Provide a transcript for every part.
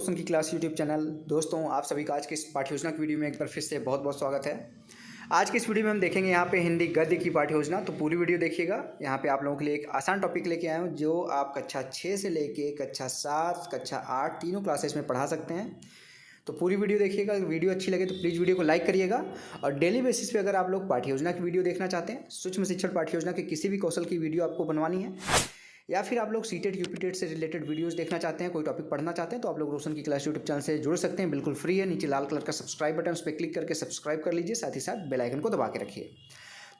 रोशन की class YouTube channel. दोस्तों, आप सभी का आज की इस पाठ्य योजना की वीडियो में एक बार फिर से बहुत बहुत स्वागत है। आज की इस वीडियो में हम देखेंगे यहाँ पे हिंदी गद्य की पाठ्य योजना। तो पूरी वीडियो देखिएगा। यहाँ पे आप लोगों के लिए एक आसान टॉपिक लेके आया हूँ जो आप कक्षा 6 से लेके कक्षा 7, कक्षा 8 तीनों क्लासेस में पढ़ा सकते हैं। तो पूरी वीडियो देखिएगा। वीडियो अच्छी लगे तो प्लीज़ वीडियो को लाइक करिएगा। और डेली बेसिस पे अगर आप लोग पाठ्य योजना की वीडियो देखना चाहते हैं, सूक्ष्म शिक्षण पाठ्य योजना के किसी भी कौशल की वीडियो आपको बनवानी है, या फिर आप लोग सीटेट यूपीटेट से रिलेटेड वीडियोस देखना चाहते हैं, कोई टॉपिक पढ़ना चाहते हैं, तो आप लोग रोशन की क्लास यूट्यूब चैनल से जुड़ सकते हैं। बिल्कुल फ्री है। नीचे लाल कलर का सब्सक्राइब बटन, उस पर क्लिक करके सब्सक्राइब कर लीजिए। साथ ही साथ बेल आइकन को दबा के रखिए।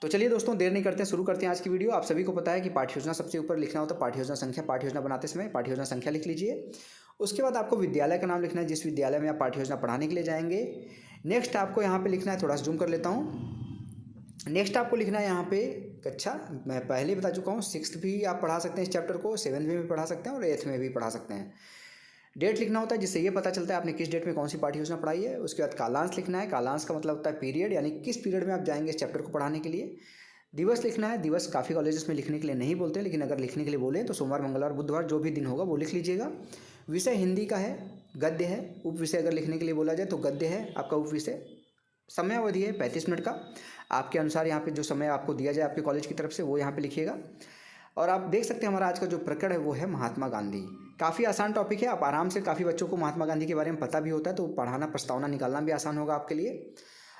तो चलिए दोस्तों, देर नहीं करते हैं, शुरू करते हैं आज की वीडियो। आप सभी को पता है कि पाठ्य योजना सबसे ऊपर लिखना होता है पाठ्य योजना संख्या। पाठ्य योजना बनाते समय पाठ्य योजना संख्या लिख लीजिए। उसके बाद आपको विद्यालय का नाम लिखना है, जिस विद्यालय में आप पाठ्य योजना पढ़ाने के लिए जाएंगे। नेक्स्ट आपको यहाँ पे लिखना है, थोड़ा सा जूम कर लेता हूँ। नेक्स्ट आपको लिखना है यहाँ पे कक्षा, मैं पहले बता चुका हूँ, 6th भी आप पढ़ा सकते हैं इस चैप्टर को, 7th में भी पढ़ा सकते हैं और 8th में भी पढ़ा सकते हैं। डेट लिखना होता है, जिससे ये पता चलता है आपने किस डेट में कौन सी पाठ्य योजना पढ़ाई है। उसके बाद कालांश लिखना है। कालांश का मतलब होता है पीरियड, यानी किस पीरियड में आप जाएंगे इस चैप्टर को पढ़ाने के लिए। दिवस लिखना है। दिवस काफ़ी कॉलेजेस में लिखने के लिए नहीं बोलते, लेकिन अगर लिखने के लिए बोलें तो सोमवार, मंगलवार, बुधवार जो भी दिन होगा वो लिख लीजिएगा। विषय हिंदी का है, गद्य है। उप विषय अगर लिखने के लिए बोला जाए तो गद्य है आपका उप विषय। समय अवधि है 35 मिनट का। आपके अनुसार यहाँ पे जो समय आपको दिया जाए आपके कॉलेज की तरफ से वो यहाँ पे लिखिएगा। और आप देख सकते हैं हमारा आज का जो प्रकरण है वो है महात्मा गांधी। काफ़ी आसान टॉपिक है। आप आराम से, काफ़ी बच्चों को महात्मा गांधी के बारे में पता भी होता है, तो पढ़ाना, प्रस्तावना निकालना भी आसान होगा आपके लिए।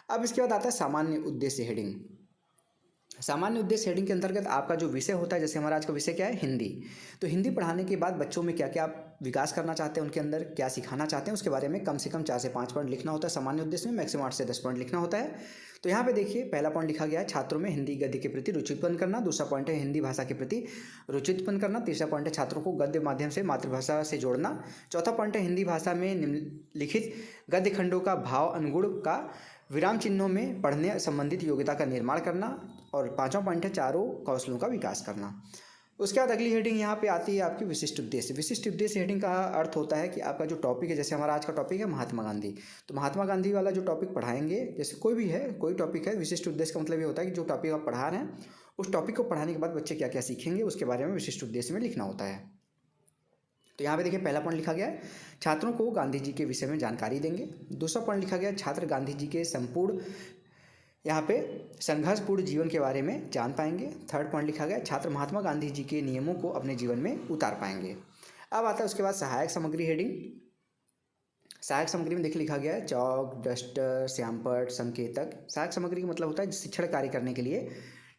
अब इसके बाद आता है सामान्य उद्देश्य हेडिंग। सामान्य उद्देश्य हेडिंग के अंतर्गत आपका जो विषय होता है, जैसे हमारा आज का विषय क्या है, हिंदी। तो हिंदी पढ़ाने के बाद बच्चों में क्या क्या आप विकास करना चाहते हैं, उनके अंदर क्या सिखाना चाहते हैं, उसके बारे में कम से कम 4 से 5 पॉइंट लिखना होता है। सामान्य उद्देश्य में मैक्सिमम 8 से 10 पॉइंट लिखना होता है। तो यहाँ पे देखिए, पहला पॉइंट लिखा गया है छात्रों में हिंदी गद्य के प्रति रुचि उत्पन्न करना। दूसरा पॉइंट है हिंदी भाषा के प्रति रुचि उत्पन्न करना। तीसरा पॉइंट है छात्रों को गद्य माध्यम से मातृभाषा से जोड़ना। चौथा पॉइंट है हिंदी भाषा में निम्नलिखित गद्य खंडों का भाव अनुगुण का विराम चिन्हों में पढ़ने संबंधित योग्यता का निर्माण करना। और पांचवा पॉइंट है चारों कौशलों का विकास करना। उसके बाद अगली हेडिंग यहाँ पे आती है आपकी विशिष्ट उद्देश्य। विशिष्ट उद्देश्य हेडिंग का अर्थ होता है कि आपका जो टॉपिक है, जैसे हमारा आज का टॉपिक है महात्मा गांधी, तो महात्मा गांधी वाला जो टॉपिक पढ़ाएंगे, जैसे कोई भी है, कोई टॉपिक है, विशिष्ट उद्देश्य का मतलब ये होता है कि जो टॉपिक आप पढ़ा रहे हैं उस टॉपिक को पढ़ाने के बाद बच्चे क्या क्या सीखेंगे उसके बारे में विशिष्ट उद्देश्य में लिखना होता है। तो यहाँ पे देखिए, पहला पॉइंट लिखा गया है छात्रों को गांधी जी के विषय में जानकारी देंगे। दूसरा पॉइंट लिखा गया है छात्र गांधी जी के संपूर्ण, यहाँ पे संघर्षपूर्ण जीवन के बारे में जान पाएंगे। थर्ड पॉइंट लिखा गया छात्र महात्मा गांधी जी के नियमों को अपने जीवन में उतार पाएंगे। अब आता है उसके बाद सहायक सामग्री हेडिंग। सहायक सामग्री में देखिए लिखा गया है चौक, डस्टर, श्यामपट्ट, संकेतक। सहायक सामग्री का मतलब होता है शिक्षण कार्य करने के लिए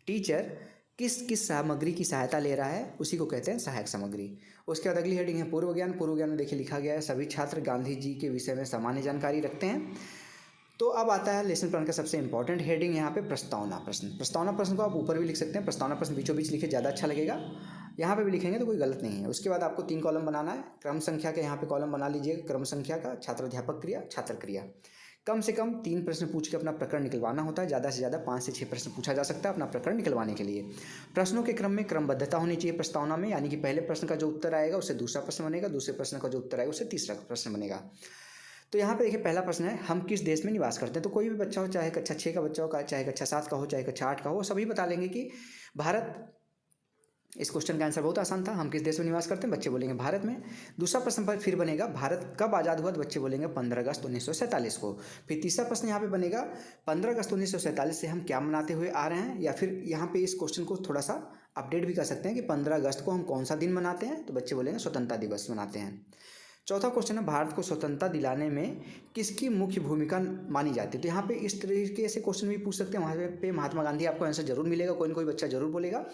टीचर किस किस सामग्री की सहायता ले रहा है, उसी को कहते हैं सहायक सामग्री। उसके बाद अगली हेडिंग है पूर्व ज्ञान। पूर्व ज्ञान में देखिए लिखा गया है सभी छात्र गांधी जी के विषय में सामान्य जानकारी रखते हैं। तो अब आता है लेसन प्लान का सबसे इंपॉर्टेंट हेडिंग, यहाँ पे प्रस्तावना प्रश्न। प्रस्तावना प्रश्न को आप ऊपर भी लिख सकते हैं, प्रस्तावना प्रश्न बीचों बीच लिखे, ज़्यादा अच्छा लगेगा। यहाँ पे भी लिखेंगे तो कोई गलत नहीं है। उसके बाद आपको 3 कॉलम बनाना है। क्रम संख्या के यहाँ पे कॉलम बना लीजिए, क्रम संख्या का, छात्र अध्यापक क्रिया, छात्र क्रिया। कम से कम 3 प्रश्न पूछ के अपना प्रकरण निकलवाना होता है। ज़्यादा से ज़्यादा 5 से 6 प्रश्न पूछा जा सकता है अपना प्रकरण निकलवाने के लिए। प्रश्नों के क्रम में क्रमबद्धता होनी चाहिए प्रस्तावना में, यानी कि पहले प्रश्न का जो उत्तर आएगा उससे दूसरा प्रश्न बनेगा, दूसरे प्रश्न का जो उत्तर आएगा उससे तीसरा प्रश्न बनेगा। तो यहाँ पे देखिए, पहला प्रश्न है हम किस देश में निवास करते हैं। तो कोई भी बच्चा हो, चाहे कक्षा 6 का बच्चा हो, चाहे कक्षा 7 का हो, चाहे कक्षा 8 का हो, सभी बता लेंगे कि भारत। इस क्वेश्चन का आंसर बहुत आसान था, हम किस देश में निवास करते हैं, बच्चे बोलेंगे भारत में। दूसरा प्रश्न पर फिर बनेगा भारत कब आज़ाद हुआ, तो बच्चे बोलेंगे 15 अगस्त 1947 को। फिर तीसरा प्रश्न यहाँ पे बनेगा 15 अगस्त 1947 से हम क्या मनाते हुए आ रहे हैं, या फिर यहाँ पे इस क्वेश्चन को थोड़ा सा अपडेट भी कर सकते हैं कि 15 अगस्त को हम कौन सा दिन मनाते हैं, तो बच्चे बोलेंगे स्वतंत्रता दिवस मनाते हैं। चौथा क्वेश्चन है भारत को स्वतंत्रता दिलाने में किसकी मुख्य भूमिका मानी जाती है। तो यहाँ पे इस तरीके से क्वेश्चन भी पूछ सकते हैं, वहाँ पे महात्मा गांधी आपको आंसर जरूर मिलेगा, कोई ना कोई बच्चा जरूर बोलेगा।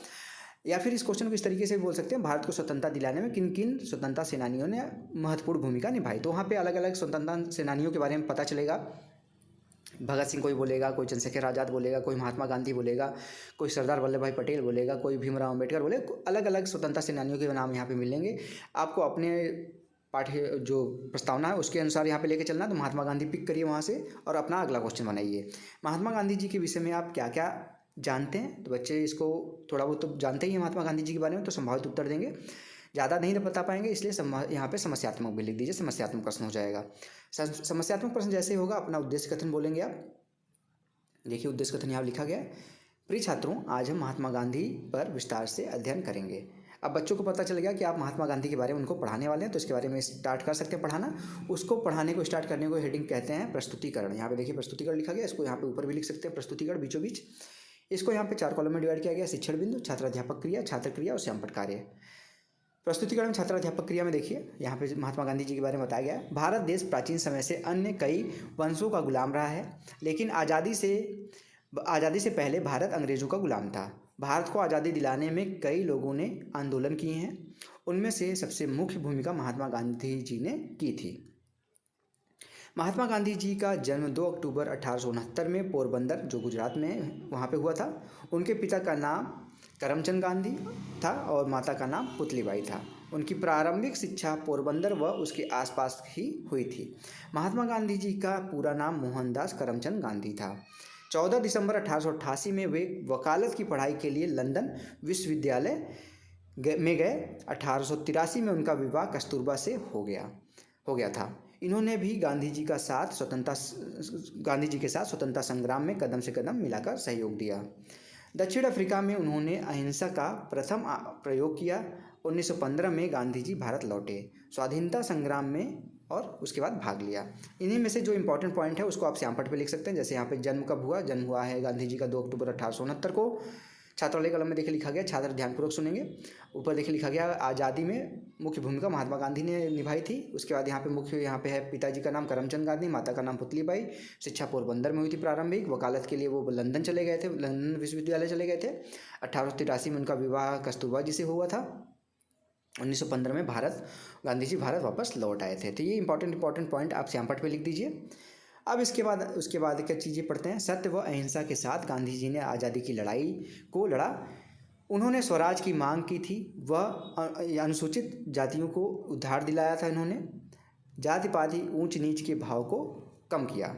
या फिर इस क्वेश्चन को इस तरीके से भी बोल सकते हैं भारत को स्वतंत्रता दिलाने में किन किन स्वतंत्रता सेनानियों ने महत्वपूर्ण भूमिका निभाई। तो वहाँ पे अलग अलग स्वतंत्रता सेनानियों के बारे में पता चलेगा। भगत सिंह कोई बोलेगा, कोई चंद्रशेखर आज़ाद बोलेगा, कोई महात्मा गांधी बोलेगा, कोई सरदार वल्लभ भाई पटेल बोलेगा, कोई भीमराव अम्बेडकर बोलेगा। अलग अलग स्वतंत्रता सेनानियों के नाम यहाँ पे मिलेंगे। आपको अपने पाठ्य जो प्रस्तावना है उसके अनुसार यहाँ पे लेके चलना। तो महात्मा गांधी पिक करिए वहाँ से और अपना अगला क्वेश्चन बनाइए। महात्मा गांधी जी के विषय में आप क्या क्या जानते हैं, तो बच्चे इसको थोड़ा बहुत तो जानते ही हैं महात्मा गांधी जी के बारे में, तो संभावित उत्तर देंगे। ज़्यादा नहीं बता पाएंगे, इसलिए यहाँ पे समस्यात्मक भी लिख दीजिए, समस्यात्मक प्रश्न हो जाएगा। समस्यात्मक प्रश्न जैसे होगा अपना उद्देश्य कथन बोलेंगे आप। देखिए उद्देश्य कथन यहाँ लिखा गया है, प्रिय छात्रों, आज हम महात्मा गांधी पर विस्तार से अध्ययन करेंगे। अब बच्चों को पता चल गया कि आप महात्मा गांधी के बारे में उनको पढ़ाने वाले हैं, तो इसके बारे में स्टार्ट कर सकते हैं पढ़ाना। उसको पढ़ाने को स्टार्ट करने को हेडिंग कहते हैं प्रस्तुतिकरण। यहाँ पे देखिए प्रस्तुतिकरण लिखा गया, इसको यहाँ पे ऊपर भी लिख सकते हैं प्रस्तुतिकरण बीचों बीच। इसको यहाँ पे 4 कॉलम में डिवाइड किया गया, शिक्षण बिंदु, छात्राध्यापक क्रिया, छात्र क्रिया और श्यामपट कार्य। प्रस्तुतिकरण में छात्राध्यापक क्रिया में देखिए यहाँ पे महात्मा गांधी जी के बारे में बताया गया है। भारत देश प्राचीन समय से अन्य कई वंशों का गुलाम रहा है, लेकिन आज़ादी से पहले भारत अंग्रेज़ों का गुलाम था। भारत को आज़ादी दिलाने में कई लोगों ने आंदोलन किए हैं, उनमें से सबसे मुख्य भूमिका महात्मा गांधी जी ने की थी। महात्मा गांधी जी का जन्म 2 अक्टूबर 1869 में पोरबंदर, जो गुजरात में वहाँ पे हुआ था। उनके पिता का नाम करमचंद गांधी था और माता का नाम पुतलीबाई था। उनकी प्रारंभिक शिक्षा पोरबंदर व उसके आसपास ही हुई थी। महात्मा गांधी जी का पूरा नाम मोहनदास करमचंद गांधी था। 14 दिसंबर 1888 में वे वकालत की पढ़ाई के लिए लंदन विश्वविद्यालय में गए। 1883 में उनका विवाह कस्तूरबा से हो गया था। इन्होंने भी गांधी जी के साथ स्वतंत्रता संग्राम में कदम से कदम मिलाकर सहयोग दिया। दक्षिण अफ्रीका में उन्होंने अहिंसा का प्रथम प्रयोग किया। 1915 में गांधी जी भारत लौटे, स्वाधीनता संग्राम में और उसके बाद भाग लिया। इन्हीं में से जो इंपॉर्टेंट पॉइंट है उसको आप श्यामपट पे लिख सकते हैं। जैसे यहाँ पे जन्म कब हुआ, जन्म हुआ है गांधी जी का 2 अक्टूबर 1869 को। छात्रालय कलम में देखिए लिखा गया, छात्र ध्यानपूर्वक सुनेंगे। ऊपर देखिए लिखा गया आज़ादी में मुख्य भूमिका महात्मा गांधी ने निभाई थी। उसके बाद यहाँ पे है पिताजी का नाम करमचंद गांधी, माता का नाम पुतलीबाई। शिक्षा पोरबंदर में हुई थी प्रारंभिक। वकालत के लिए वो लंदन चले गए थे, लंदन विश्वविद्यालय चले गए थे। 1883 में उनका विवाह कस्तूरबा जी से हुआ था। 1915 में गांधी जी भारत वापस लौट आए थे। तो ये इंपॉर्टेंट पॉइंट आप श्यामपट पे लिख दीजिए। अब उसके बाद क्या चीज़ें पढ़ते हैं। सत्य व अहिंसा के साथ गांधी जी ने आज़ादी की लड़ाई को लड़ा। उन्होंने स्वराज की मांग की थी। वह अनुसूचित जातियों को उद्धार दिलाया था। इन्होंने जाति पाति ऊंच नीच के भाव को कम किया।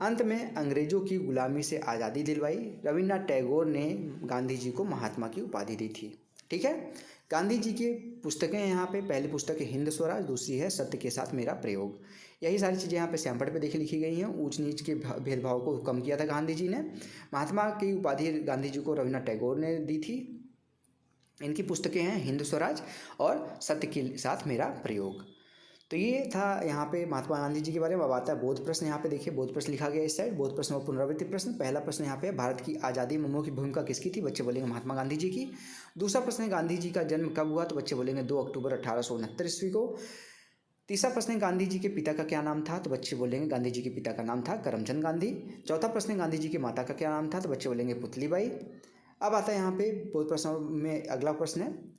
अंत में अंग्रेज़ों की गुलामी से आज़ादी दिलवाई। रविन्द्रनाथ टैगोर ने गांधी जी को महात्मा की उपाधि दी थी। ठीक है। गांधी जी की पुस्तकें यहाँ पे, पहली पुस्तक है हिंद स्वराज, दूसरी है सत्य के साथ मेरा प्रयोग। यही सारी चीज़ें यहाँ पे श्यामपट पे देखिए लिखी गई हैं। ऊंच नीच के भेदभाव को कम किया था गांधी जी ने। महात्मा की उपाधि गांधी जी को रविन्द्रनाथ टैगोर ने दी थी। इनकी पुस्तकें हैं हिंद स्वराज और सत्य के साथ मेरा प्रयोग। तो ये था यहाँ पे महात्मा गांधी जी के बारे में। अब आता है बोध प्रश्न। यहाँ पे देखिए बोध प्रश्न लिखा गया इस साइड। बोध प्रश्न और पुनरावृत्ति प्रश्न। पहला प्रश्न यहाँ पे भारत की आज़ादी में मुख्य भूमिका किसकी थी? बच्चे बोलेंगे महात्मा गांधी जी की। दूसरा प्रश्न है गांधी जी का जन्म कब हुआ? तो बच्चे बोलेंगे 2 अक्टूबर 1869 ईस्वी को। तीसरा प्रश्न है गांधी जी के पिता का क्या नाम था? तो बच्चे बोलेंगे गांधी जी के पिता का नाम था करमचंद गांधी। चौथा प्रश्न है गांधी जी की माता का क्या नाम था? तो बच्चे बोलेंगे पुतलीबाई। अब आता है यहाँ पे बोध प्रश्न में अगला प्रश्न है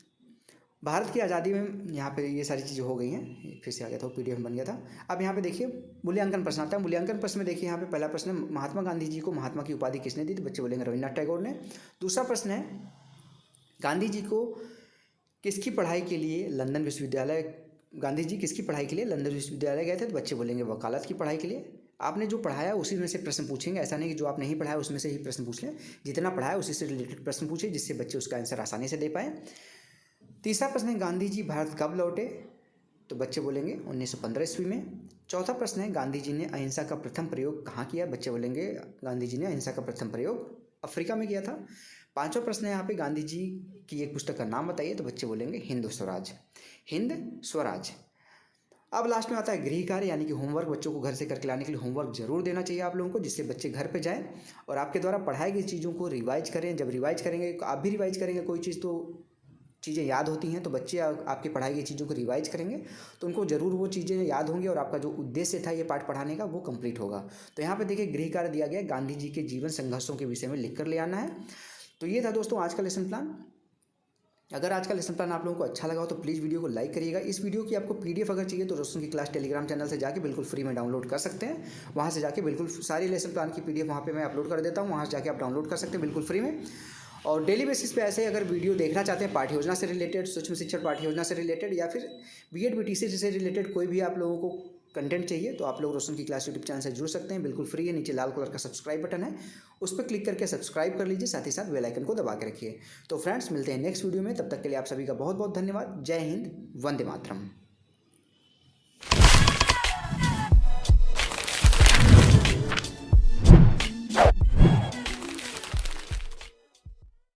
भारत की आज़ादी में। यहाँ पे ये सारी चीज़ें हो गई हैं, फिर से आ गया था, PDF बन गया था। अब यहाँ पे देखिए मूल्यांकन प्रश्न आता है। मूल्यांकन प्रश्न में देखिए यहाँ पे पहला प्रश्न है महात्मा गांधी जी को महात्मा की उपाधि किसने दी? तो बच्चे बोलेंगे रविन्द्रनाथ टैगोर ने। दूसरा प्रश्न है गांधी जी को किसकी पढ़ाई के लिए लंदन विश्वविद्यालय गए थे? तो बच्चे बोलेंगे वकालत की पढ़ाई के लिए। आपने जो पढ़ाया उसी में से प्रश्न पूछेंगे, ऐसा नहीं कि जो आप नहीं पढ़ाया उसमें से ही प्रश्न पूछ लें। जितना पढ़ाया उसी से रिलेटेड प्रश्न पूछे, जिससे बच्चे उसका आंसर आसानी से दे पाएँ। तीसरा प्रश्न है गांधी जी भारत कब लौटे? तो बच्चे बोलेंगे 1915 ईस्वी में। चौथा प्रश्न है गांधी जी ने अहिंसा का प्रथम प्रयोग कहाँ किया? बच्चे बोलेंगे गांधी जी ने अहिंसा का प्रथम प्रयोग अफ्रीका में किया था। पांचवा प्रश्न है यहाँ पे गांधी जी की एक पुस्तक का नाम बताइए? तो बच्चे बोलेंगे हिंद स्वराज। अब लास्ट में आता है गृह कार्य यानी कि होमवर्क। बच्चों को घर से करके लाने के लिए होमवर्क जरूर देना चाहिए आप लोगों को, जिससे बच्चे घर पे जाएं और आपके द्वारा पढ़ाई गई चीज़ों को रिवाइज करें। जब रिवाइज करेंगे, आप भी रिवाइज करेंगे कोई चीज़, तो चीज़ें याद होती हैं। तो बच्चे आपकी पढ़ाई की चीज़ों को रिवाइज करेंगे तो उनको ज़रूर वो चीज़ें याद होंगी और आपका जो उद्देश्य था ये पाठ पढ़ाने का वो कंप्लीट होगा। तो यहाँ पे देखिए गृह कार्य दिया गया, गांधी जी के जीवन संघर्षों के विषय में लिख कर ले आना है। तो ये था दोस्तों आज का लेसन प्लान। अगर आज का लेसन प्लान आप लोगों को अच्छा लगा हो तो प्लीज़ वीडियो को लाइक करिएगा। इस वीडियो की आपको PDF अगर चाहिए तो रोशन की क्लास टेलीग्राम चैनल से जाके बिल्कुल फ्री में डाउनलोड कर सकते हैं। वहाँ से जाके बिल्कुल सारी लेसन प्लान की PDF वहाँ पे मैं अपलोड कर देता हूँ, वहाँ से जाके आप डाउनलोड कर सकते हैं बिल्कुल फ्री में। और डेली बेसिस पे ऐसे अगर वीडियो देखना चाहते हैं पाठ्य योजना से रिलेटेड, सूक्ष्म शिक्षण पाठ्य योजना से रिलेटेड या फिर BEd BTC से रिलेटेड कोई भी आप लोगों को कंटेंट चाहिए तो आप लोग रोशन की क्लास यूट्यूब चैनल से जुड़ सकते हैं। बिल्कुल फ्री है। नीचे लाल कलर का सब्सक्राइब बटन है, उस पर क्लिक करके सब्सक्राइब कर लीजिए, साथ ही साथ बेल आइकन को दबा के रखिए। तो फ्रेंड्स मिलते हैं नेक्स्ट वीडियो में, तब तक के लिए आप सभी का बहुत बहुत धन्यवाद। जय हिंद, वंदे मातरम।